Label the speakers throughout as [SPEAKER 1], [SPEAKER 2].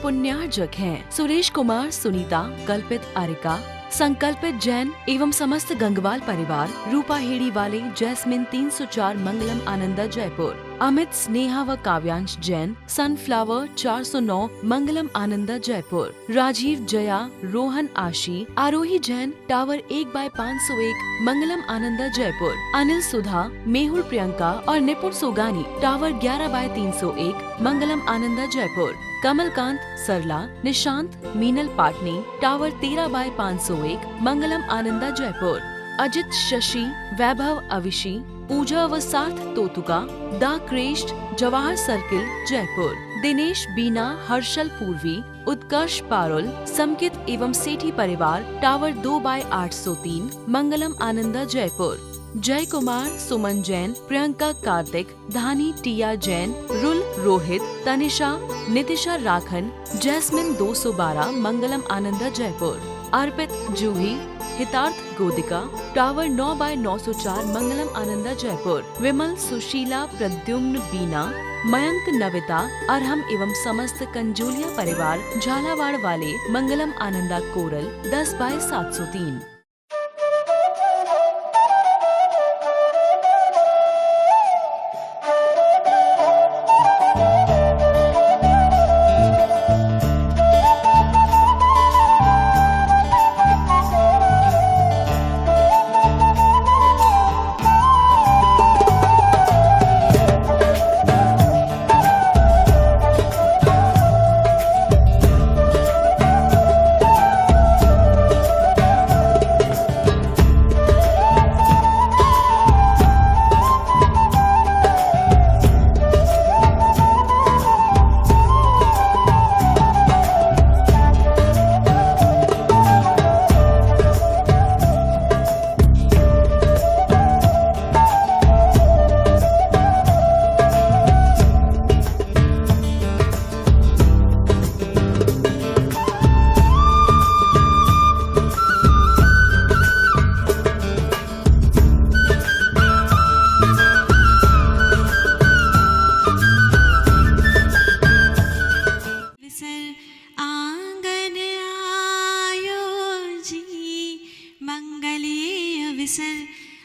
[SPEAKER 1] पुण्यार्जक हैं सुरेश कुमार, सुनीता, कल्पित आरिका, संकल्पित जैन एवं समस्त गंगवाल परिवार, रूपा हेड़ी वाले, जैस्मिन 304 मंगलम आनंदा जयपुर, अमित, स्नेहा व काव्यांश जैन, सनफ्लावर 409 मंगलम आनंदा जयपुर, राजीव, जया, रोहन, आशी, आरोही जैन, टावर 1/501 मंगलम आनंदा जयपुर, अनिल, सुधा, मेहुल, प्रियंका और निपुण सोगानी, टावर 11/301 मंगलम आनंदा जयपुर, कमलकांत, सरला, निशांत, मीनल पाटनी, टावर 13/501 मंगलम आनंदा जयपुर, अजित, शशि, वैभव, अविशी, पूजा व सार्थ तोतुका, दा क्रेस्ट, जवाहर सर्किल जयपुर, दिनेश, बीना, हर्षल, पूर्वी, उत्कर्ष, पारुल, समकित एवं सेठी परिवार, टावर 2/803 मंगलम आनंदा जयपुर, जय कुमार, सुमन जैन, प्रियंका, कार्तिक, धानी, टिया जैन, रुल, रोहित, तनिषा, नितिशा, राखन, जैस्मिन 212 मंगलम आनंदा जयपुर, अर्पित, जूही, हितार्थ, गोदिका, टावर 9/904 मंगलम आनंदा जयपुर, विमल, सुशीला, प्रद्युम्न, बीना, मयंक, नविता, अरहम एवं समस्त कंजोलिया परिवार, झालावाड़ वाले, मंगलम आनंदा कोरल 10/703।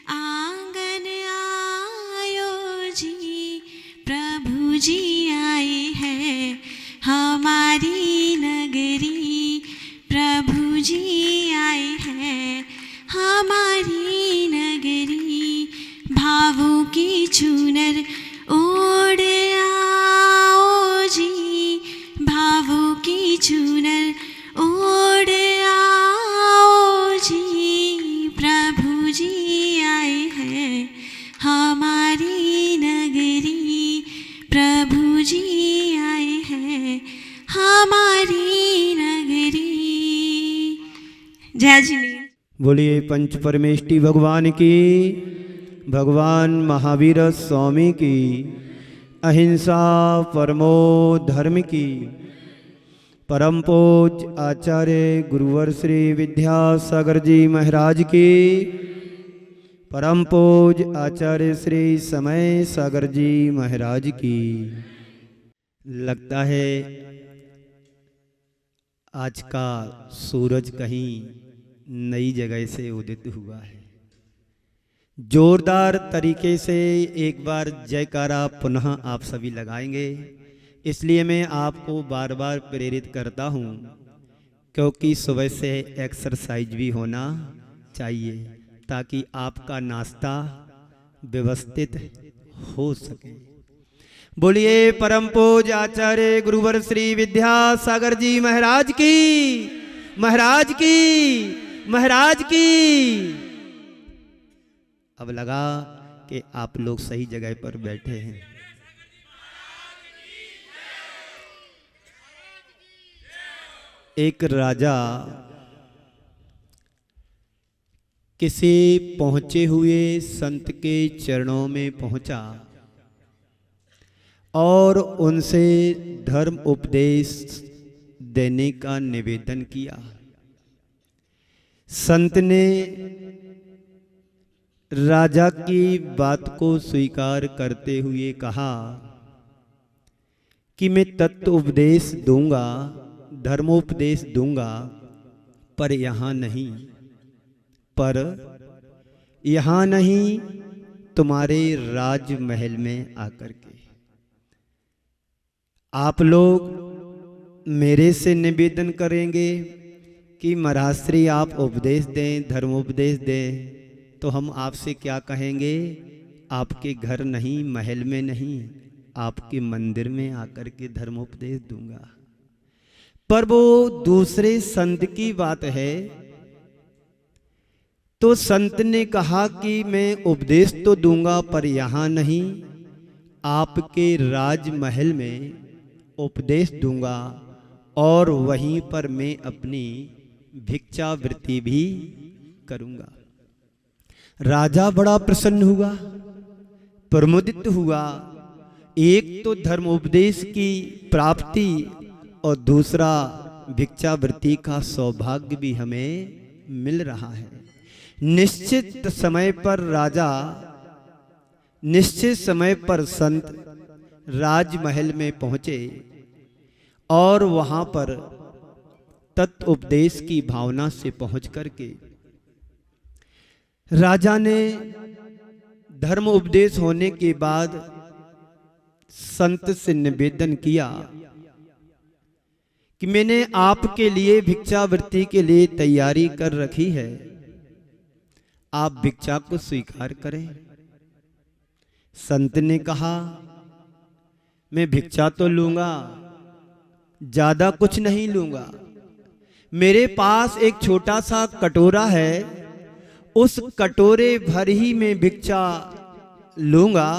[SPEAKER 2] आंगन आयो जी, प्रभु जी आए हैं हमारी नगरी, प्रभु जी आए हैं हमारी नगरी, भावों की चुनर ओढ़ आओ जी, भावों की चुनर ओढ़ आओ जी, प्रभु जी आए हैं हमारी नगरी, प्रभु जी आए हैं हमारी नगरी। जय जी।
[SPEAKER 3] बोलिए पंच परमेष्टि भगवान की, भगवान महावीर स्वामी की, अहिंसा परमो धर्म की, परम पूज्य आचार्य गुरुवर श्री विद्यासागर जी महाराज की, परम पूज्य आचार्य श्री समय सागर जी महाराज की। लगता है आज का सूरज कहीं नई जगह से उदित हुआ है। जोरदार तरीके से एक बार जयकारा पुनः आप सभी लगाएंगे। इसलिए मैं आपको बार बार प्रेरित करता हूँ, क्योंकि सुबह से एक्सरसाइज भी होना चाहिए ताकि आपका नाश्ता व्यवस्थित हो सके। बोलिए परम पूज्य आचार्य गुरुवर श्री विद्यासागर जी महाराज की, महाराज की, महाराज की। अब लगा कि आप लोग सही जगह पर बैठे हैं। एक राजा किसी पहुंचे हुए संत के चरणों में पहुंचा और उनसे धर्म उपदेश देने का निवेदन किया। संत ने राजा की बात को स्वीकार करते हुए कहा कि मैं तत्व उपदेश दूंगा, धर्मोपदेश दूंगा, पर यहाँ नहीं, तुम्हारे राजमहल में आकर के। आप लोग मेरे से निवेदन करेंगे कि महाराज श्री आप उपदेश दें, धर्मोपदेश दें, तो हम आपसे क्या कहेंगे? आपके घर नहीं, महल में नहीं, आपके मंदिर में आकर के धर्मोपदेश दूंगा। पर वो दूसरे संत की बात है। तो संत ने कहा कि मैं उपदेश तो दूंगा, पर यहाँ नहीं, आपके राजमहल में उपदेश दूंगा, और वहीं पर मैं अपनी भिक्षावृत्ति भी करूंगा। राजा बड़ा प्रसन्न हुआ, प्रमुदित हुआ। एक तो धर्मोपदेश की प्राप्ति और दूसरा भिक्षावृत्ति का सौभाग्य भी हमें मिल रहा है। निश्चित समय पर राजा, निश्चित समय पर संत राजमहल में पहुंचे और वहां पर तत्उपदेश की भावना से पहुंच करके राजा ने धर्म उपदेश होने के बाद संत से निवेदन किया कि मैंने आपके लिए भिक्षावृत्ति के लिए तैयारी कर रखी है, आप भिक्षा को स्वीकार करें। संत ने कहा, मैं भिक्षा तो लूंगा, ज्यादा कुछ नहीं लूंगा। मेरे पास एक छोटा सा कटोरा है, उस कटोरे भर ही में भिक्षा लूंगा,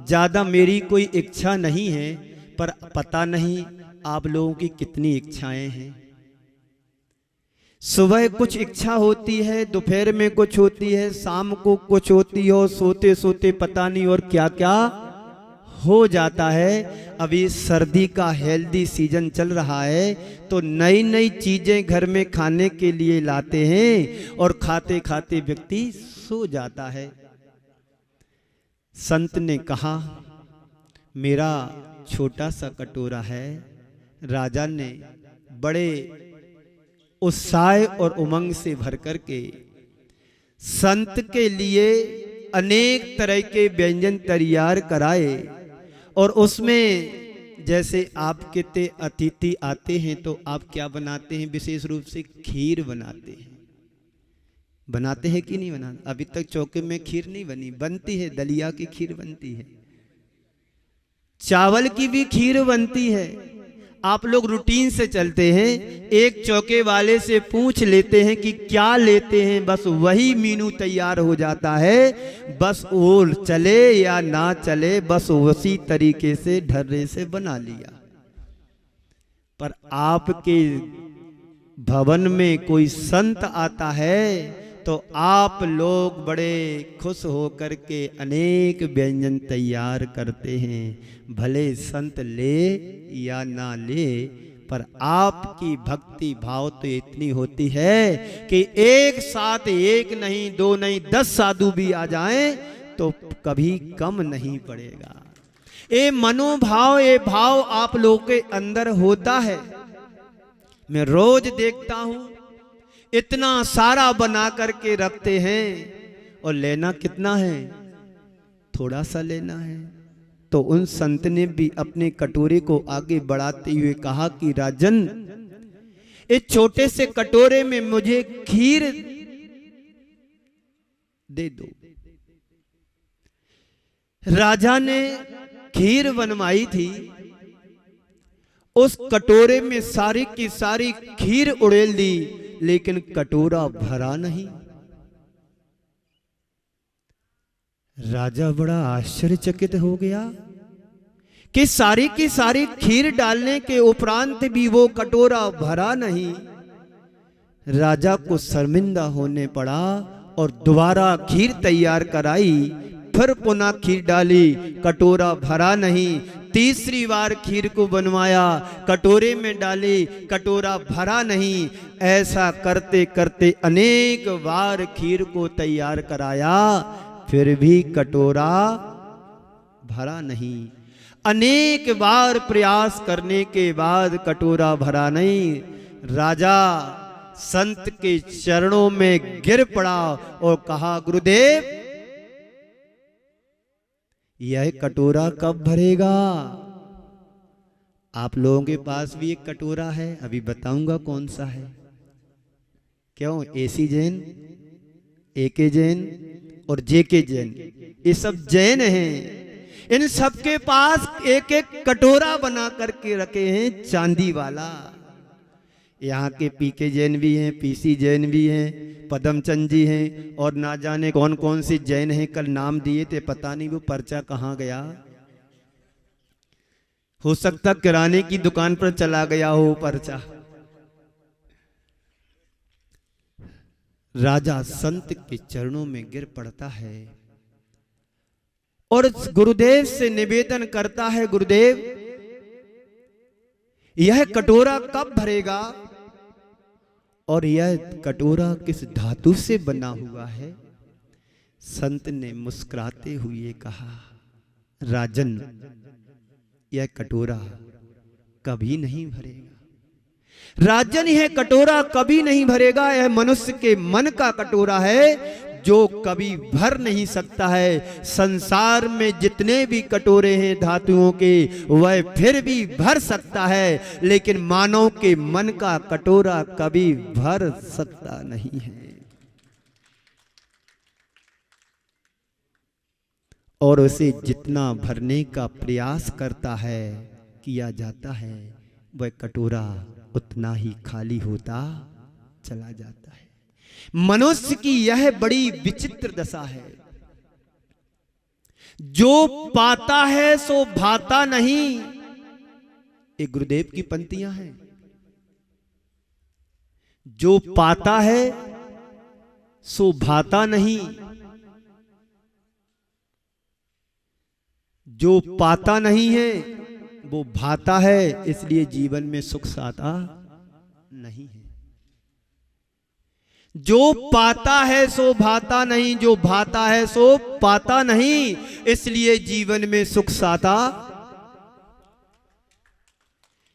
[SPEAKER 3] ज्यादा मेरी कोई इच्छा नहीं है। पर पता नहीं आप लोगों की कितनी इच्छाएं हैं। सुबह कुछ इच्छा होती है, दोपहर में कुछ होती है, शाम को कुछ होती है, और सोते सोते पता नहीं और क्या क्या हो जाता है। अभी सर्दी का हेल्दी सीजन चल रहा है, तो नई नई चीजें घर में खाने के लिए लाते हैं और खाते खाते व्यक्ति सो जाता है। संत ने कहा, मेरा छोटा सा कटोरा है। राजा ने बड़े उत्साह और उमंग से भर करके संत के लिए अनेक तरह के व्यंजन तैयार कराए, और उसमें जैसे आपके ते अतिथि आते हैं तो आप क्या बनाते हैं? विशेष रूप से खीर बनाते हैं। बनाते हैं कि नहीं बनाते? अभी तक चौके में खीर नहीं बनी, बनती है, दलिया की खीर बनती है, चावल की भी खीर बनती है। आप लोग रूटीन से चलते हैं, एक चौके वाले से पूछ लेते हैं कि क्या लेते हैं, बस वही मीनू तैयार हो जाता है। बस वो चले या ना चले, बस उसी तरीके से ढर्रे से बना लिया। पर आपके भवन में कोई संत आता है तो आप लोग बड़े खुश होकर के अनेक व्यंजन तैयार करते हैं। भले संत ले या ना ले, पर आपकी भक्ति भाव तो इतनी होती है कि एक साथ एक नहीं, दो नहीं, 10 साधु भी आ जाएं तो कभी कम नहीं पड़ेगा। ये मनोभाव, ये भाव आप लोगों के अंदर होता है। मैं रोज देखता हूं, इतना सारा बना करके रखते हैं, और लेना कितना है? थोड़ा सा लेना है। तो उन संत ने भी अपने कटोरे को आगे बढ़ाते हुए कहा कि राजन, इस छोटे से कटोरे में मुझे खीर दे दो। राजा ने खीर बनवाई थी, उस कटोरे में सारी की सारी खीर उड़ेल दी, लेकिन कटोरा भरा नहीं। राजा बड़ा आश्चर्यचकित हो गया कि सारी की सारी खीर डालने के उपरांत भी वो कटोरा भरा नहीं। राजा को शर्मिंदा होने पड़ा और दोबारा खीर तैयार कराई, फिर पुनः खीर डाली, कटोरा भरा नहीं। तीसरी बार खीर को बनवाया, कटोरे में डाली, कटोरा भरा नहीं। ऐसा करते करते अनेक बार खीर को तैयार कराया, फिर भी कटोरा भरा नहीं। अनेक बार प्रयास करने के बाद कटोरा भरा नहीं। राजा संत के चरणों में गिर पड़ा और कहा, गुरुदेव यह कटोरा कब भरेगा? आप लोगों के पास भी एक कटोरा है, अभी बताऊंगा कौन सा है। क्यों? एसी जैन, एके जैन और जेके जैन, ये सब जैन हैं। इन सबके पास एक एक कटोरा बना करके रखे हैं चांदी वाला। यहाँ के पीके जैन भी हैं, पीसी जैन भी हैं, पदमचंद जी हैं और ना जाने कौन कौन से जैन हैं। कल नाम दिए थे, पता नहीं वो पर्चा कहाँ गया। हो सकता किराने की दुकान पर चला गया हो पर्चा। राजा संत के चरणों में गिर पड़ता है और गुरुदेव से निवेदन करता है, गुरुदेव यह कटोरा कब भरेगा और यह कटोरा किस धातु से बना हुआ है? संत ने मुस्कुराते हुए कहा, राजन यह कटोरा कभी नहीं भरेगा। राजन यह कटोरा कभी नहीं भरेगा। यह मनुष्य के मन का कटोरा है जो कभी भर नहीं सकता है। संसार में जितने भी कटोरे हैं धातुओं के, वह फिर भी भर सकता है, लेकिन मानव के मन का कटोरा कभी भर सकता नहीं है। और उसे जितना भरने का प्रयास करता है, किया जाता है, वह कटोरा उतना ही खाली होता चला जाता है। मनुष्य की यह बड़ी विचित्र दशा है। जो पाता है सो भाता नहीं। ये गुरुदेव की पंक्तियां हैं। जो पाता है सो भाता नहीं। जो पाता नहीं है वो भाता है, इसलिए जीवन में सुख साता नहीं है। जो पाता है सो भाता नहीं, जो भाता है सो पाता नहीं, इसलिए जीवन में सुख साता।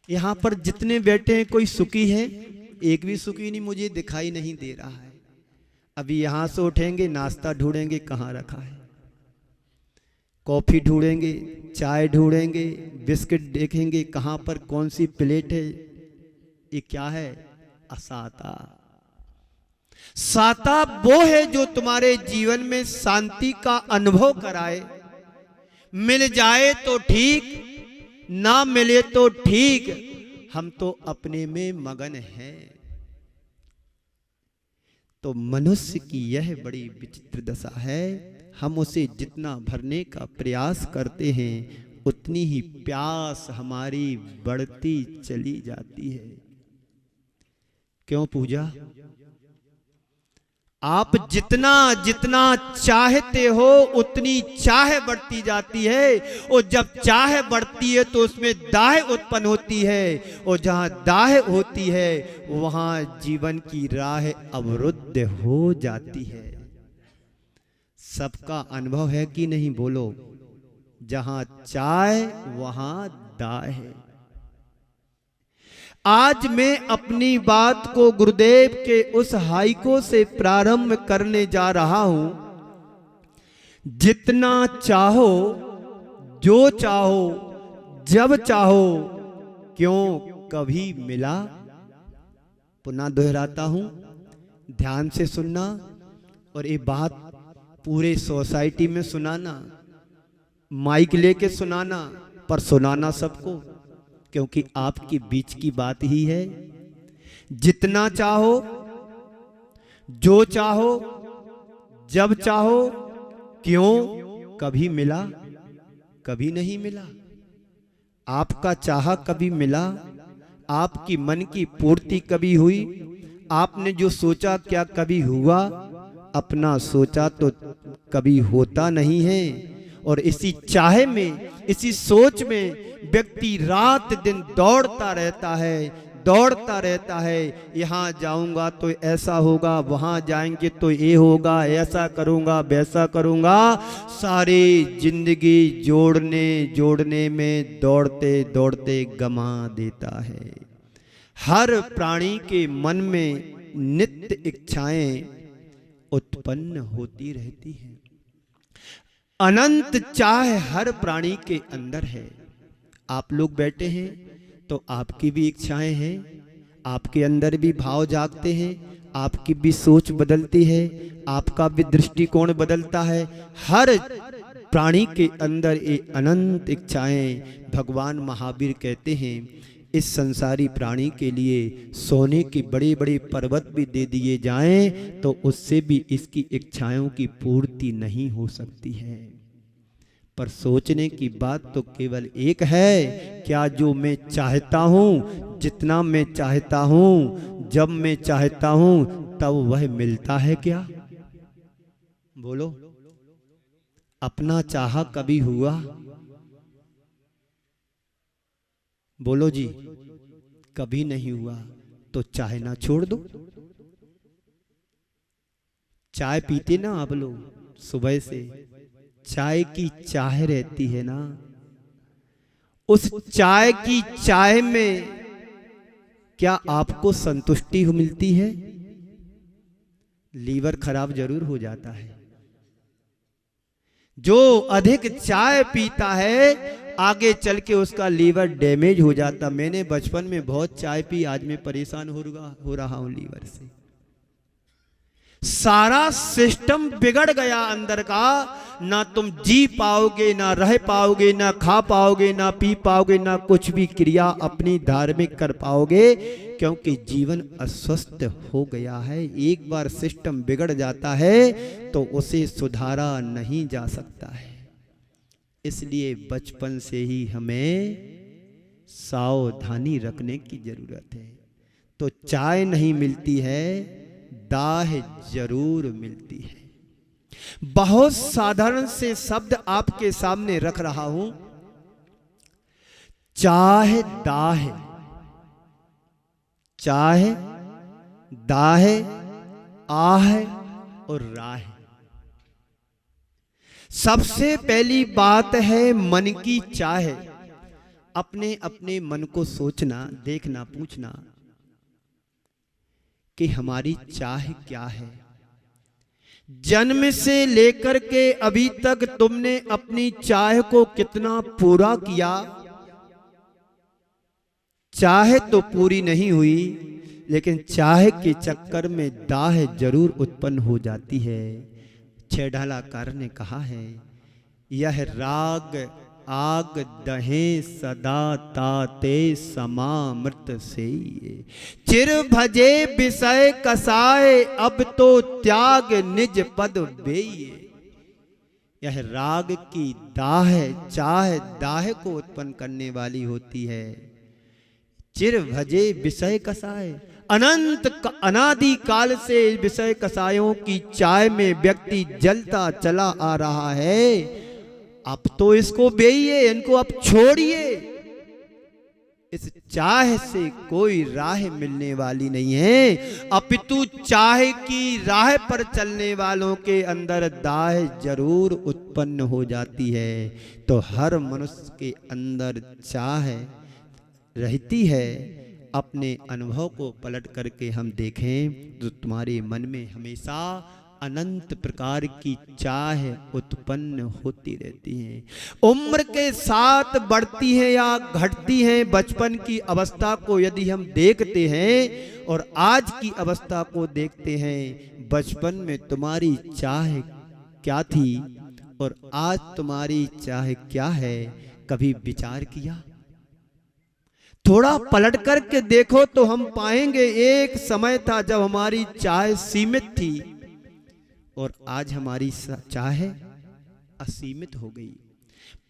[SPEAKER 3] यहां पर जितने बैठे हैं कोई सुखी है? एक भी सुखी नहीं मुझे दिखाई नहीं दे रहा है। अभी यहां से उठेंगे, नाश्ता ढूंढेंगे कहां रखा है, कॉफी ढूंढेंगे, चाय ढूंढेंगे, बिस्किट देखेंगे कहां पर कौन सी प्लेट है। ये क्या है? असाता। साता वो है जो तुम्हारे जीवन में शांति का अनुभव कराए। मिल जाए तो ठीक, ना मिले तो ठीक, हम तो अपने में मगन हैं। तो मनुष्य की यह बड़ी विचित्र दशा है। हम उसे जितना भरने का प्रयास करते हैं, उतनी ही प्यास हमारी बढ़ती चली जाती है। क्यों पूजा? आप जितना जितना चाहते हो उतनी चाह बढ़ती जाती है, और जब चाह बढ़ती है तो उसमें दाह उत्पन्न होती है, और जहां दाह होती है वहां जीवन की राह अवरुद्ध हो जाती है। सबका अनुभव है कि नहीं? बोलो। जहां चाह वहां दाह है। आज मैं अपनी बात को गुरुदेव के उस हाइको से प्रारंभ करने जा रहा हूं। जितना चाहो, जो चाहो, जब चाहो, क्यों कभी मिला। पुनः दोहराता हूं, ध्यान से सुनना और ये बात पूरे सोसाइटी में सुनाना, माइक लेके सुनाना, पर सुनाना सबको, क्योंकि आपके बीच की बात ही है। जितना चाहो, जो चाहो, जब चाहो, क्यों कभी मिला, कभी नहीं मिला। आपका चाहा कभी मिला? आपकी मन की पूर्ति कभी हुई? आपने जो सोचा क्या कभी हुआ? अपना सोचा तो कभी होता नहीं है। और इसी चाह में, इसी सोच में व्यक्ति रात दिन दौड़ता रहता है, दौड़ता रहता है, यहाँ जाऊंगा तो ऐसा होगा, वहाँ जाएंगे तो ये होगा, ऐसा करूंगा वैसा करूंगा। सारी जिंदगी जोड़ने में दौड़ते दौड़ते गमा देता है। हर प्राणी के मन में नित्य इच्छाएं उत्पन्न होती रहती हैं। अनंत चाह हर प्राणी के अंदर है। आप लोग बैठे हैं तो आपकी भी इच्छाएं हैं, आपके अंदर भी भाव जागते हैं, आपकी भी सोच बदलती है, आपका भी दृष्टिकोण बदलता है। हर प्राणी के अंदर ये अनंत इच्छाएं। भगवान महावीर कहते हैं इस संसारी प्राणी के लिए सोने के बड़े बड़े पर्वत भी दे दिए जाएं तो उससे भी इसकी इच्छाओं की पूर्ति नहीं हो सकती है। पर सोचने की बात तो केवल एक है, क्या जो मैं चाहता हूं, जितना मैं चाहता हूं, जब मैं चाहता हूं, तब वह मिलता है क्या? बोलो, अपना चाहा कभी हुआ? बोलो जी, कभी नहीं हुआ। तो चाहना छोड़ दो। चाय पीते ना आप लोग, सुबह से चाय की चाह रहती है ना, उस चाय की चाय में क्या आपको संतुष्टि मिलती है? लीवर खराब जरूर हो जाता है। जो अधिक चाय पीता है आगे चल के उसका लीवर डैमेज हो जाता। मैंने बचपन में बहुत चाय पी, आज मैं परेशान हो रहा हूं लीवर से। सारा सिस्टम बिगड़ गया अंदर का। ना तुम जी पाओगे, ना रह पाओगे, ना खा पाओगे, ना पी पाओगे, ना कुछ भी क्रिया अपनी धार्मिक कर पाओगे, क्योंकि जीवन अस्वस्थ हो गया है। एक बार सिस्टम बिगड़ जाता है तो उसे सुधारा नहीं जा सकता है। इसलिए बचपन से ही हमें सावधानी रखने की जरूरत है। तो चाय नहीं मिलती है, दाह जरूर मिलती है। बहुत साधारण से शब्द आपके सामने रख रहा हूं। चाह दाह, चाह दाह, आह और राह। सबसे पहली बात है मन की चाह। अपने अपने मन को सोचना, देखना, पूछना कि हमारी चाह क्या है। जन्म से लेकर के अभी तक तुमने अपनी चाह को कितना पूरा किया? चाह तो पूरी नहीं हुई, लेकिन चाह के चक्कर में दाह जरूर उत्पन्न हो जाती है। छेढालाकार ने कहा है, यह राग आग दहे सदा ताते समामृत से, चिर भजे विषय कसाए अब तो त्याग निज पद बेये। यह राग की दाह, चाह दाह को उत्पन्न करने वाली होती है। चिर भजे विषय कसाए, अनंत अनादि काल से विषय कसायों की चाय में व्यक्ति जलता चला आ रहा है। अब तो इसको बेइए, इनको अब छोड़िए। इस चाह से कोई राह मिलने वाली नहीं है, अपितु चाह की राह पर चलने वालों के अंदर दाह जरूर उत्पन्न हो जाती है। तो हर मनुष्य के अंदर चाह रहती है। अपने अनुभव को पलट करके हम देखें तो तुम्हारे मन में हमेशा अनंत प्रकार की चाह उत्पन्न होती रहती हैं। उम्र के साथ बढ़ती हैं या घटती हैं। बचपन की अवस्था को यदि हम देखते हैं और आज की अवस्था को देखते हैं, बचपन में तुम्हारी चाह क्या थी और आज तुम्हारी चाह क्या है, कभी विचार किया? थोड़ा पलट करके देखो तो हम पाएंगे एक समय था जब हमारी चाह सीमित थी और आज हमारी चाह असीमित हो गई।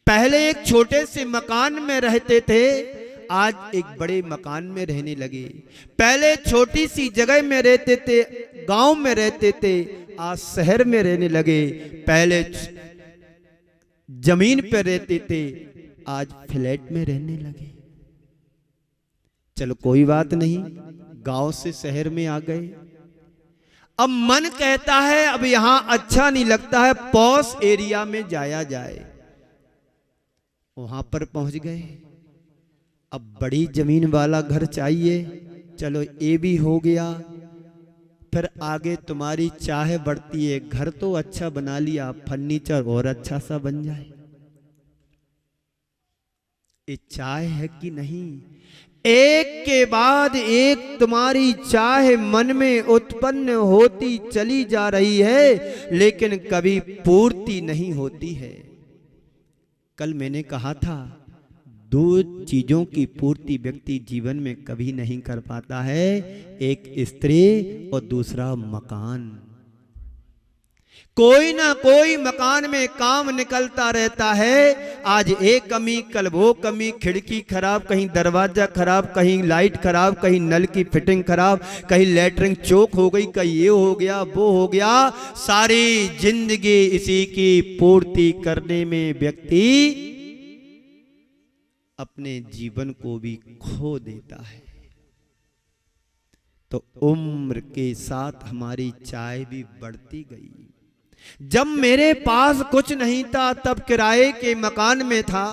[SPEAKER 3] पहले एक छोटे से मकान में रहते थे, आज एक बड़े मकान में रहने लगे। पहले छोटी सी जगह में रहते थे, गांव में रहते थे, आज शहर में रहने लगे। पहले जमीन पर रहते थे, आज फ्लैट में रहने लगे। चलो कोई बात नहीं, गांव से शहर में आ गए। अब मन कहता है अब यहां अच्छा नहीं लगता है, पॉश एरिया में जाया जाए। वहां पर पहुंच गए। अब बड़ी जमीन वाला घर चाहिए, चलो ये भी हो गया। फिर आगे तुम्हारी चाह बढ़ती है, घर तो अच्छा बना लिया, फर्नीचर और अच्छा सा बन जाए। ये चाह है कि नहीं? एक के बाद एक तुम्हारी चाह मन में उत्पन्न होती चली जा रही है, लेकिन कभी पूर्ति नहीं होती है। कल मैंने कहा था, दो चीजों की पूर्ति व्यक्ति जीवन में कभी नहीं कर पाता है, एक स्त्री और दूसरा मकान। कोई ना कोई मकान में काम निकलता रहता है, आज एक कमी कल वो कमी, खिड़की खराब, कहीं दरवाजा खराब, कहीं लाइट खराब, कहीं नल की फिटिंग खराब, कहीं लेटरिन चौक हो गई, कहीं ये हो गया वो हो गया। सारी जिंदगी इसी की पूर्ति करने में व्यक्ति अपने जीवन को भी खो देता है। तो उम्र के साथ हमारी चाह भी बढ़ती गई। जब मेरे पास कुछ नहीं था तब किराए के मकान में था।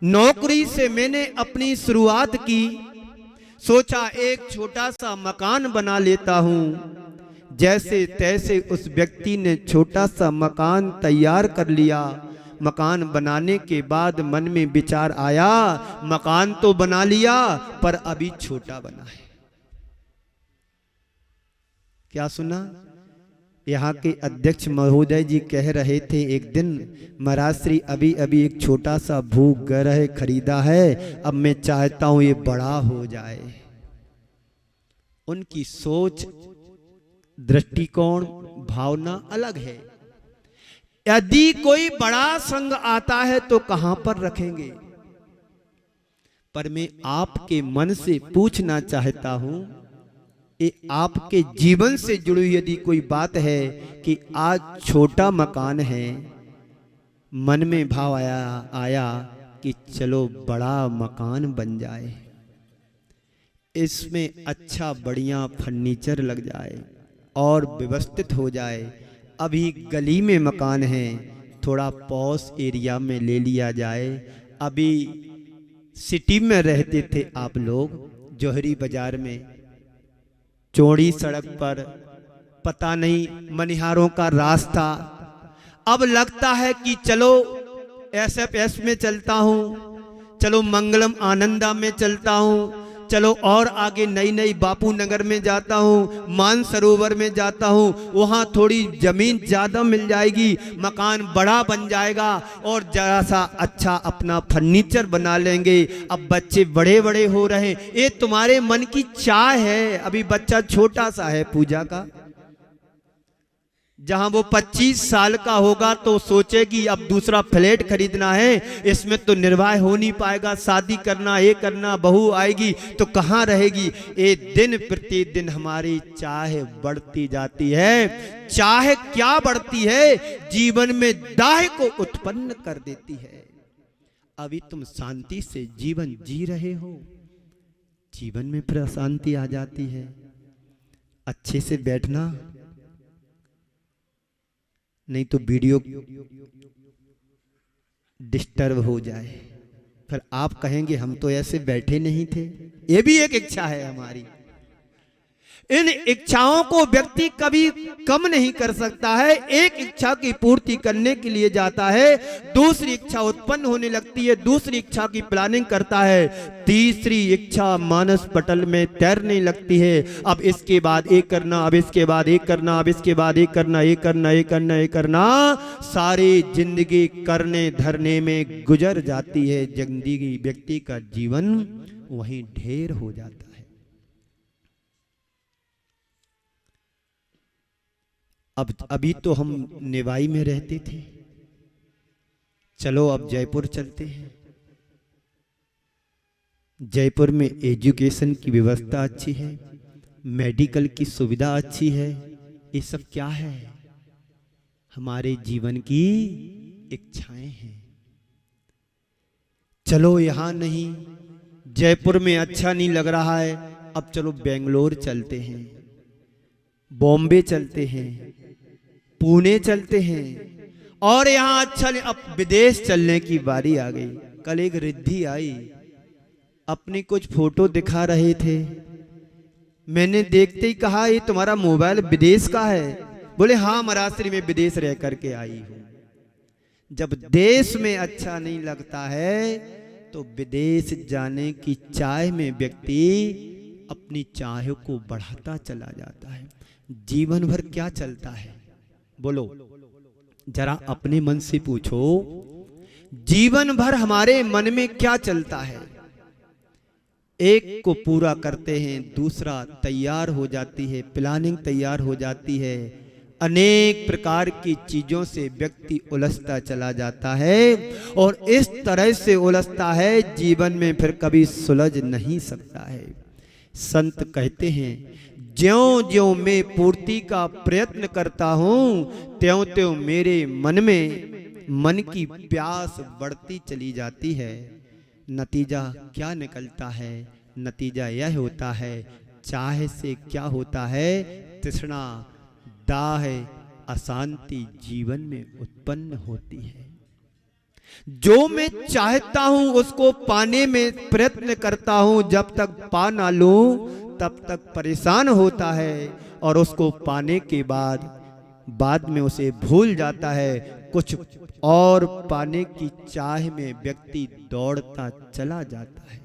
[SPEAKER 3] नौकरी से मैंने अपनी शुरुआत की, सोचा एक छोटा सा मकान बना लेता हूं। जैसे तैसे उस व्यक्ति ने छोटा सा मकान तैयार कर लिया। मकान बनाने के बाद मन में विचार आया, मकान तो बना लिया पर अभी छोटा बना है। क्या सुना? यहाँ के अध्यक्ष महोदय जी कह रहे थे एक दिन, महाराज श्री अभी अभी एक छोटा सा भूगृह खरीदा है, अब मैं चाहता हूं ये बड़ा हो जाए। उनकी सोच, दृष्टिकोण, भावना अलग है। यदि कोई बड़ा संघ आता है तो कहां पर रखेंगे? पर मैं आपके मन से पूछना चाहता हूं, ये आपके जीवन से जुड़ी हुई यदि कोई बात है कि आज छोटा मकान है, मन में भाव आया कि चलो बड़ा मकान बन जाए, इसमें अच्छा बढ़िया फर्नीचर लग जाए और व्यवस्थित हो जाए। अभी गली में मकान है, थोड़ा पॉश एरिया में ले लिया जाए। अभी सिटी में रहते थे आप लोग, जौहरी बाजार में, चौड़ी सड़क पर, पता नहीं मनिहारों का रास्ता। अब लगता है कि चलो एसएफएस में चलता हूं, चलो मंगलम आनंदा में चलता हूं, चलो और आगे नई नई बापू नगर में जाता हूं, मानसरोवर में जाता हूं, वहां थोड़ी जमीन ज्यादा मिल जाएगी, मकान बड़ा बन जाएगा और जरा सा अच्छा अपना फर्नीचर बना लेंगे। अब बच्चे बड़े बड़े हो रहे, ये तुम्हारे मन की चाह है। अभी बच्चा छोटा सा है पूजा का, जहां वो 25 साल का होगा तो सोचेगी अब दूसरा फ्लैट खरीदना है, इसमें तो निर्वाह हो नहीं पाएगा, शादी करना, ये करना, बहू आएगी तो कहां रहेगी। ये दिन प्रतिदिन हमारी चाह बढ़ती जाती है। चाह क्या बढ़ती है? जीवन में दाह को उत्पन्न कर देती है। अभी तुम शांति से जीवन जी रहे हो, जीवन में फिर अशांति आ जाती है। अच्छे से बैठना, नहीं तो वीडियो डिस्टर्ब हो जाए, फिर आप कहेंगे हम तो ऐसे बैठे नहीं थे। ये भी एक इच्छा है हमारी। इन इच्छाओं को व्यक्ति कभी कम नहीं कर सकता है। एक इच्छा की पूर्ति करने के लिए जाता है, दूसरी इच्छा उत्पन्न होने लगती है, दूसरी इच्छा की प्लानिंग करता है, तीसरी इच्छा मानस पटल में तैरने लगती है। अब इसके बाद एक करना, अब इसके बाद एक करना, अब इसके बाद एक करना, एक करना, एक करना, एक करना, सारी जिंदगी करने धरने में गुजर जाती है। जिंदगी, व्यक्ति का जीवन वहीं ढेर हो जाता है। अब अभी तो हम निवाई में रहते थे, चलो अब जयपुर चलते हैं। जयपुर में एजुकेशन की व्यवस्था अच्छी है, मेडिकल की सुविधा अच्छी है। ये सब क्या है? हमारे जीवन की इच्छाएं हैं। चलो यहां नहीं, जयपुर में अच्छा नहीं लग रहा है, अब चलो बेंगलोर चलते हैं, बॉम्बे चलते हैं, पुणे चलते हैं, और यहां अच्छा नहीं, अब विदेश चलने की बारी आ गई। कल एक रिद्धि आई, अपनी कुछ फोटो दिखा रहे थे, मैंने देखते ही कहा ये तुम्हारा मोबाइल विदेश का है? बोले हाँ, मरासरी में विदेश रह करके आई हूं। जब देश में अच्छा नहीं लगता है तो विदेश जाने की चाह में व्यक्ति अपनी चाह को बढ़ाता चला जाता है। जीवन भर क्या चलता है बोलो, जरा अपने मन से पूछो, जीवन भर हमारे मन में क्या चलता है? एक को पूरा करते हैं, दूसरा तैयार हो जाती है, प्लानिंग तैयार हो जाती है, अनेक प्रकार की चीजों से व्यक्ति उलझता चला जाता है, और इस तरह से उलझता है जीवन में फिर कभी सुलझ नहीं सकता है। संत कहते हैं, ज्यों ज्यों मैं पूर्ति का प्रयत्न करता हूं, त्यों त्यों मेरे मन में मन की प्यास बढ़ती चली जाती है। नतीजा क्या निकलता है? नतीजा यह होता है, चाह से क्या होता है? तृष्णा, दाह, अशांति जीवन में उत्पन्न होती है। जो मैं चाहता हूं उसको पाने में प्रयत्न करता हूं, जब तक पा ना लूं तब तक परेशान होता है, और उसको पाने के बाद में उसे भूल जाता है। कुछ और पाने की चाह में व्यक्ति दौड़ता चला जाता है।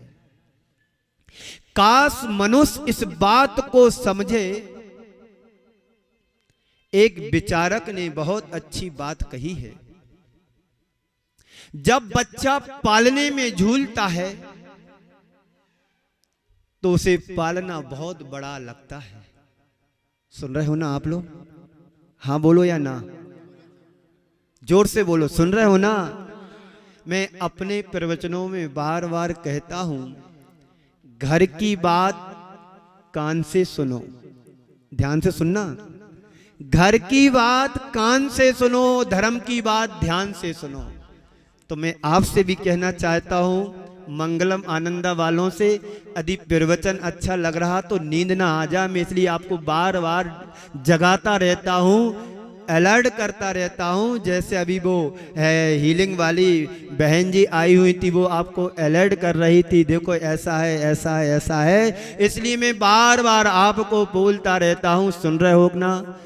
[SPEAKER 3] काश मनुष्य इस बात को समझे। एक विचारक ने बहुत अच्छी बात कही है, जब बच्चा पालने में झूलता है तो उसे पालना बहुत बड़ा लगता है। सुन रहे हो ना आप लोग? हाँ बोलो या ना, जोर से बोलो, सुन रहे हो ना? मैं अपने प्रवचनों में बार बार कहता हूं, घर की बात कान से सुनो, ध्यान से सुनना। घर की बात कान से सुनो, धर्म की बात ध्यान से सुनो। तो मैं आपसे भी कहना चाहता हूं, मंगलम आनंदा वालों से, यदि प्रवचन अच्छा लग रहा तो नींद ना आ जाए। मैं इसलिए आपको बार बार जगाता रहता हूं, अलर्ट करता रहता हूं। जैसे अभी वो है हीलिंग वाली बहन जी आई हुई थी, वो आपको अलर्ट कर रही थी, देखो ऐसा है, ऐसा है, ऐसा है। इसलिए मैं बार बार आपको बोलता रहता हूं, सुन रहे हो ना?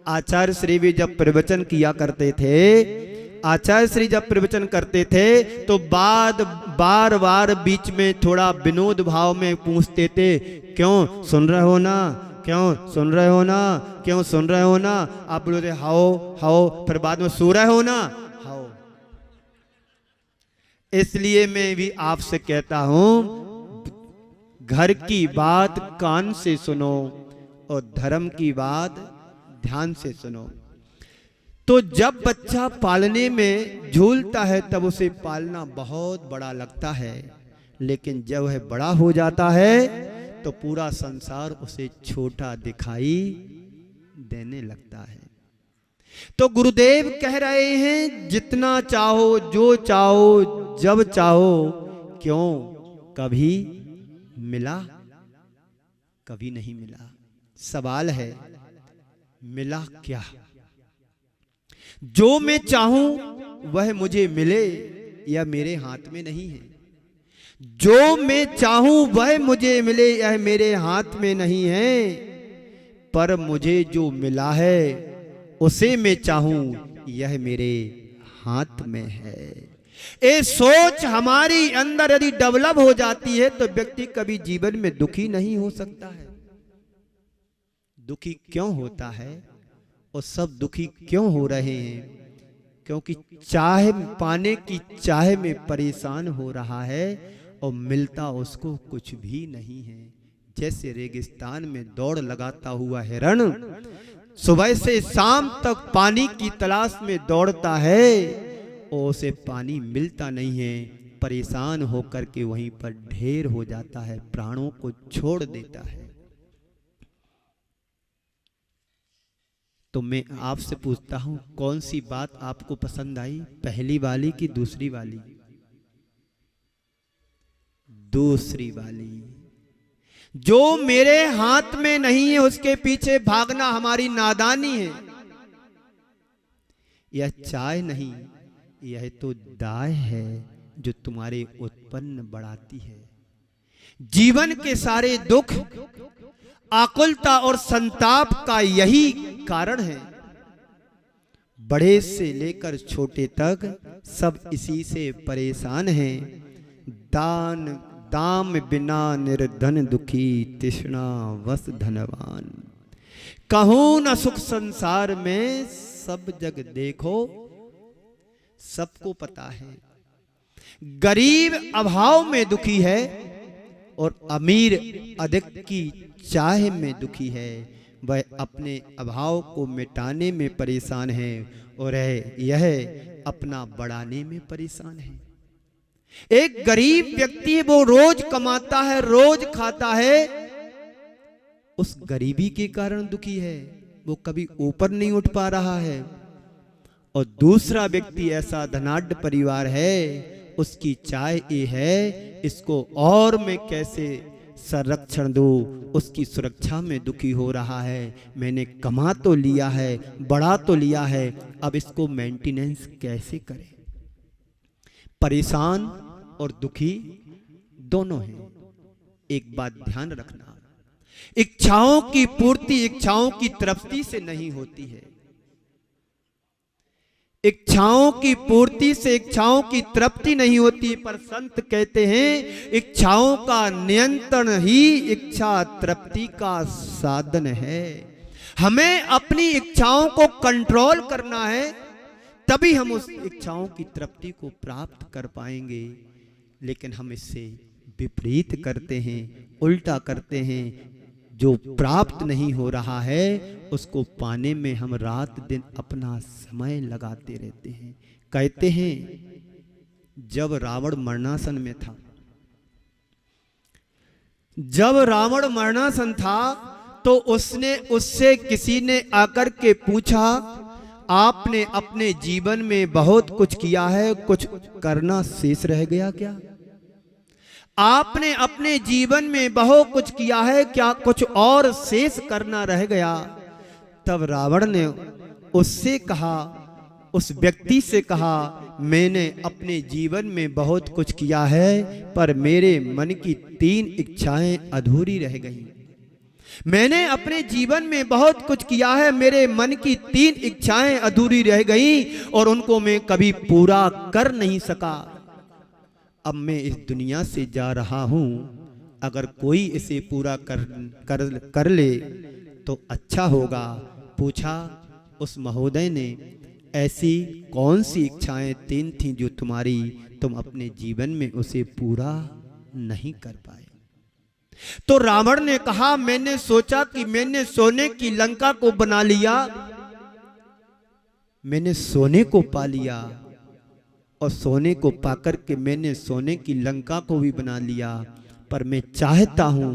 [SPEAKER 3] आचार्य श्री भी जब प्रवचन किया करते थे, आचार्य श्री जब प्रवचन करते थे तो बार बार बीच में थोड़ा विनोद भाव में पूछते थे, क्यों सुन रहे हो ना? क्यों सुन रहे हो ना? क्यों सुन रहे हो ना? आप बोलते हाओ हाओ, फिर बाद में सो रहे हो ना? हाओ। इसलिए मैं भी आपसे कहता हूं, घर की बात कान से सुनो और धर्म की बात ध्यान से सुनो। तो जब बच्चा पालने में झूलता है तब उसे पालना बहुत बड़ा लगता है, लेकिन जब वह बड़ा हो जाता है तो पूरा संसार उसे छोटा दिखाई देने लगता है। तो गुरुदेव कह रहे हैं, जितना चाहो, जो चाहो, जब चाहो, क्यों कभी मिला? कभी नहीं मिला। सवाल है, मिला क्या? जो मैं चाहूं वह मुझे मिले या मेरे हाथ में नहीं है। जो मैं चाहूं वह मुझे मिले यह मेरे हाथ में नहीं है, पर मुझे जो मिला है उसे मैं चाहूं यह मेरे हाथ में है। ये सोच हमारी अंदर यदि डेवलप हो जाती है तो व्यक्ति कभी जीवन में दुखी नहीं हो सकता है। दुखी क्यों होता है और सब दुखी क्यों हो रहे हैं? क्योंकि चाह पाने की चाह में परेशान हो रहा है और मिलता उसको कुछ भी नहीं है। जैसे रेगिस्तान में दौड़ लगाता हुआ हिरण सुबह से शाम तक पानी की तलाश में दौड़ता है और उसे पानी मिलता नहीं है, परेशान होकर के वहीं पर ढेर हो जाता है, प्राणों को छोड़ देता है। तो मैं आपसे पूछता हूं, कौन सी बात आपको पसंद आई, पहली वाली की दूसरी वाली? दूसरी वाली। जो मेरे हाथ में नहीं है उसके पीछे भागना हमारी नादानी है। यह चाय नहीं, यह तो दाय है जो तुम्हारे उत्पन्न बढ़ाती है। जीवन के सारे दुख, आकुलता और संताप का यही कारण है। बड़े से लेकर छोटे तक सब इसी से परेशान हैं। दान दाम बिना निर्धन दुखी, तृष्णा वस धनवान। कहूं न सुख संसार में, सब जग देखो सबको पता है। गरीब अभाव में दुखी है और अमीर अधिक की चाह में दुखी है। वह अपने अभाव को मिटाने में परेशान है और यह अपना बढ़ाने में परेशान है। एक गरीब व्यक्ति वो रोज कमाता है, रोज खाता है, उस गरीबी के कारण दुखी है, वो कभी ऊपर नहीं उठ पा रहा है। और दूसरा व्यक्ति ऐसा धनाढ्य परिवार है, उसकी चाह ये है इसको और मैं कैसे संरक्षण दूं, उसकी सुरक्षा में दुखी हो रहा है। मैंने कमा तो लिया है, बढ़ा तो लिया है, अब इसको मेंटेनेंस कैसे करें। परेशान और दुखी दोनों हैं। एक बात ध्यान रखना, इच्छाओं की पूर्ति इच्छाओं की तृप्ति से नहीं होती है। इच्छाओं की पूर्ति से इच्छाओं की तृप्ति नहीं होती, पर संत कहते हैं इच्छाओं का नियंत्रण ही इच्छा तृप्ति का साधन है। हमें अपनी इच्छाओं को कंट्रोल करना है, तभी हम उस इच्छाओं की तृप्ति को प्राप्त कर पाएंगे। लेकिन हम इससे विपरीत करते हैं, उल्टा करते हैं। जो प्राप्त नहीं हो रहा है उसको पाने में हम रात दिन अपना समय लगाते रहते हैं। कहते हैं जब रावण मरणासन में था, जब रावण मरणासन था तो उससे किसी ने आकर के पूछा, आपने अपने जीवन में बहुत कुछ किया है, कुछ करना शेष रह गया क्या? आपने अपने जीवन में बहुत कुछ किया है, क्या कुछ और शेष करना रह गया? तब रावण ने उससे कहा, उस व्यक्ति से कहा, मैंने अपने जीवन में बहुत कुछ किया है, पर मेरे मन की 3 इच्छाएं अधूरी रह गईं। मैंने अपने जीवन में बहुत कुछ किया है, मेरे मन की 3 इच्छाएं अधूरी रह गईं और उनको मैं कभी पूरा कर नहीं सका। अब मैं इस दुनिया से जा रहा हूं, अगर कोई इसे पूरा कर ले तो अच्छा होगा। पूछा उस महोदय ने, ऐसी कौन सी इच्छाएं 3 थीं जो तुम अपने जीवन में उसे पूरा नहीं कर पाए? तो रावण ने कहा, मैंने सोचा कि मैंने सोने की लंका को बना लिया, मैंने सोने को पा लिया और सोने को पाकर के मैंने सोने की लंका को भी बना लिया, पर मैं चाहता हूं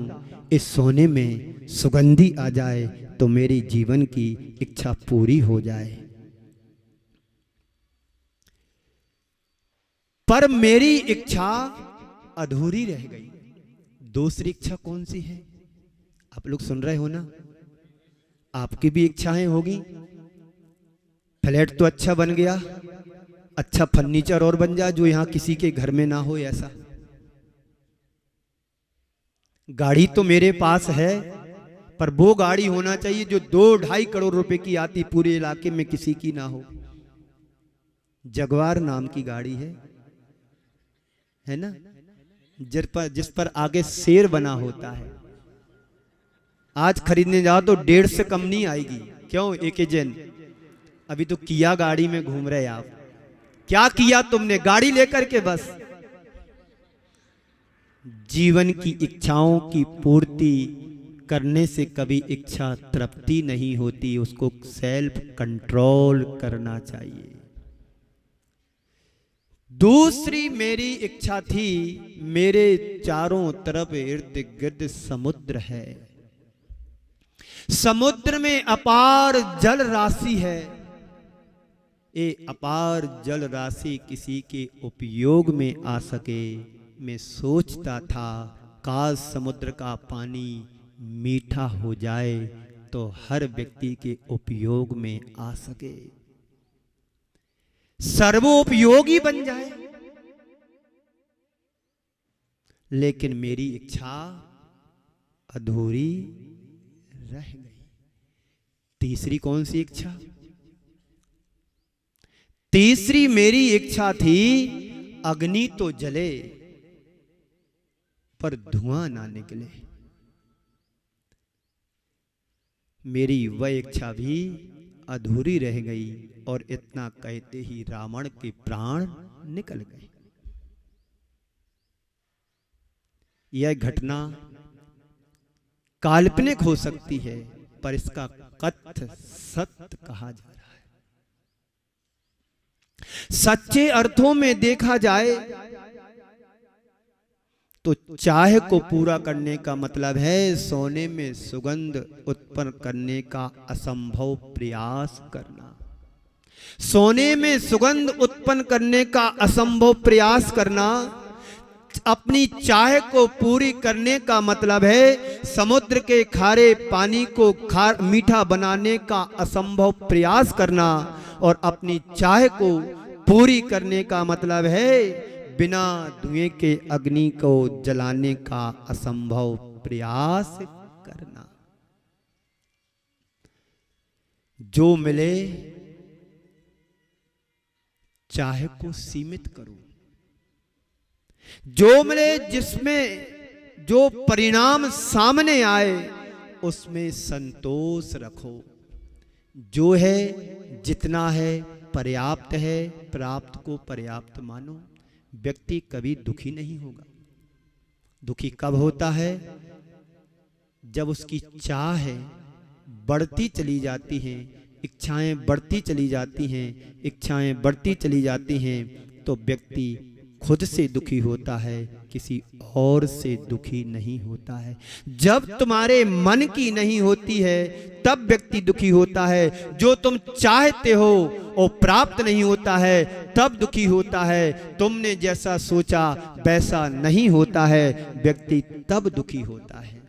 [SPEAKER 3] इस सोने में सुगंधी आ जाए तो मेरी जीवन की इच्छा पूरी हो जाए। पर मेरी इच्छा अधूरी रह गई। दूसरी इच्छा कौन सी है? आप लोग सुन रहे हो ना? आपकी भी इच्छाएं होगी। फ्लैट तो अच्छा बन गया, अच्छा फर्नीचर और बन जाए जो यहां किसी के घर में ना हो ऐसा। गाड़ी तो मेरे पास है, पर वो गाड़ी होना चाहिए जो 2-2.5 करोड़ रुपए की आती, पूरे इलाके में किसी की ना हो। जगवार नाम की गाड़ी है ना, जिस पर आगे शेर बना होता है। आज खरीदने जाओ तो 1.5 से कम नहीं आएगी। क्यों? एक एजेंट। अभी तो किया गाड़ी में घूम रहे आप। क्या किया तुमने? गाड़ी लेकर के बस। जीवन की इच्छाओं की पूर्ति करने से कभी इच्छा तृप्ति नहीं होती, उसको सेल्फ कंट्रोल करना चाहिए। दूसरी मेरी इच्छा थी, मेरे चारों तरफ इर्द गिर्द समुद्र है, समुद्र में अपार जल राशि है। ये अपार जल राशि किसी के उपयोग में आ सके, मैं सोचता था काश समुद्र का पानी मीठा हो जाए तो हर व्यक्ति के उपयोग में आ सके, सर्वोपयोगी बन जाए। लेकिन मेरी इच्छा अधूरी रह गई। तीसरी कौन सी इच्छा? तीसरी मेरी इच्छा थी अग्नि तो जले पर धुआं ना निकले। मेरी वह इच्छा भी अधूरी रह गई और इतना कहते ही रावण के प्राण निकल गए। यह घटना काल्पनिक हो सकती है पर इसका कथ्य सत्य कहा जा रहा है। सच्चे अर्थों में देखा जाए तो चाह को पूरा करने का मतलब है सोने में सुगंध उत्पन्न करने का असंभव प्रयास करना। सोने में सुगंध उत्पन्न करने का असंभव प्रयास करना, अपनी चाह को पूरी करने का मतलब है समुद्र के खारे पानी को मीठा बनाने का असंभव प्रयास करना। और अपनी चाह को पूरी करने का मतलब है बिना धुएं के अग्नि को जलाने का असंभव प्रयास करना। जो मिले चाह को सीमित करो, जो मिले जिसमें जो परिणाम सामने आए उसमें संतोष रखो। जो है जितना है पर्याप्त है, प्राप्त को पर्याप्त मानो। व्यक्ति कभी दुखी नहीं होगा। दुखी कब होता है? जब उसकी चाह बढ़ती चली जाती हैं, इच्छाएं बढ़ती चली जाती हैं, इच्छाएं बढ़ती चली जाती हैं तो व्यक्ति खुद से दुखी होता है, किसी और से दुखी नहीं होता है। जब तुम्हारे मन की नहीं होती है तब व्यक्ति दुखी होता है। जो तुम चाहते हो वो प्राप्त नहीं होता है तब दुखी होता है। तुमने जैसा सोचा वैसा नहीं होता है, व्यक्ति तब दुखी होता है।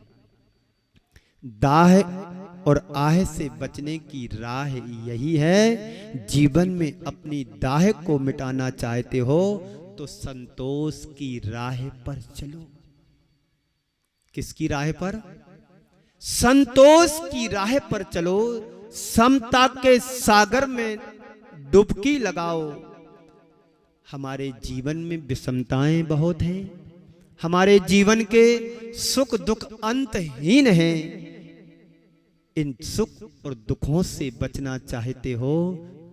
[SPEAKER 3] दाह और आह से बचने की राह यही है। जीवन में अपनी दाह को मिटाना चाहते हो तो संतोष की राह पर चलो। किसकी राह पर? संतोष की राह पर चलो। समता के सागर में डुबकी लगाओ। हमारे जीवन में विषमताएं बहुत हैं। हमारे जीवन के सुख दुख अंतहीन हैं। इन सुख और दुखों से बचना चाहते हो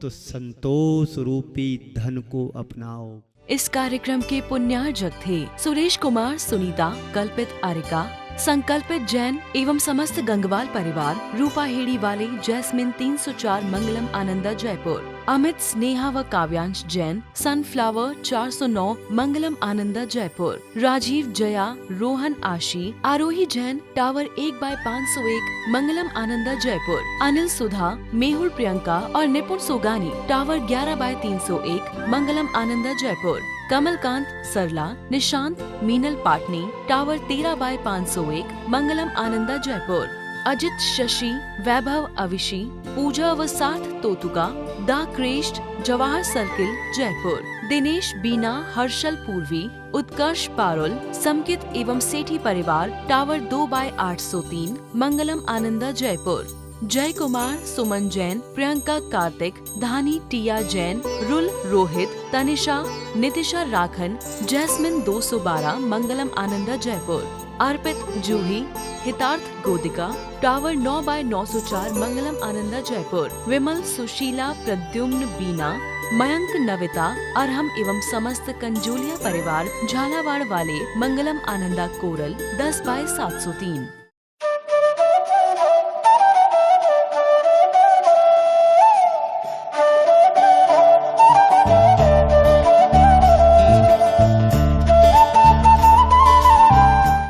[SPEAKER 3] तो संतोष रूपी धन को अपनाओ।
[SPEAKER 1] इस कार्यक्रम के पुण्यार्जक थे सुरेश कुमार, सुनीता, कल्पित आरिका, संकल्पित जैन एवं समस्त गंगवाल परिवार, रूपा हेड़ी वाले, जैस्मिन 304 मंगलम आनंदा जयपुर, अमित, स्नेहा व काव्यांश जैन, सनफ्लावर 409 मंगलम आनंदा जयपुर, राजीव, जया, रोहन, आशी, आरोही जैन, टावर 1/501 मंगलम आनंदा जयपुर, अनिल, सुधा, मेहुल, प्रियंका और निपुण सोगानी, टावर 11/301 मंगलम आनंदा जयपुर, कमलकांत, सरला, निशांत, मीनल पाटनी, टावर 13/501 मंगलम आनंदा जयपुर, अजित, शशि, वैभव, अविशी, पूजा व साथ तोतुका, दा क्रेस्ट, जवाहर सर्किल जयपुर, दिनेश, बीना, हर्षल, पूर्वी, उत्कर्ष, पारुल, समकित एवं सेठी परिवार, टावर 2/803 मंगलम आनंदा जयपुर, जय कुमार, सुमन जैन, प्रियंका, कार्तिक, धानी, टिया जैन, रुल, रोहित, तनिषा, नितिशा राखन, जैस्मिन 212 मंगलम आनंदा जयपुर, अर्पित, जूही, हितार्थ, गोदिका, टावर 9/904 मंगलम आनंदा जयपुर, विमल, सुशीला, प्रद्युम्न, बीना, मयंक, नविता, अरहम एवं समस्त कंजोलिया परिवार, झालावाड़ वाले, मंगलम आनंदा कोरल 10/703।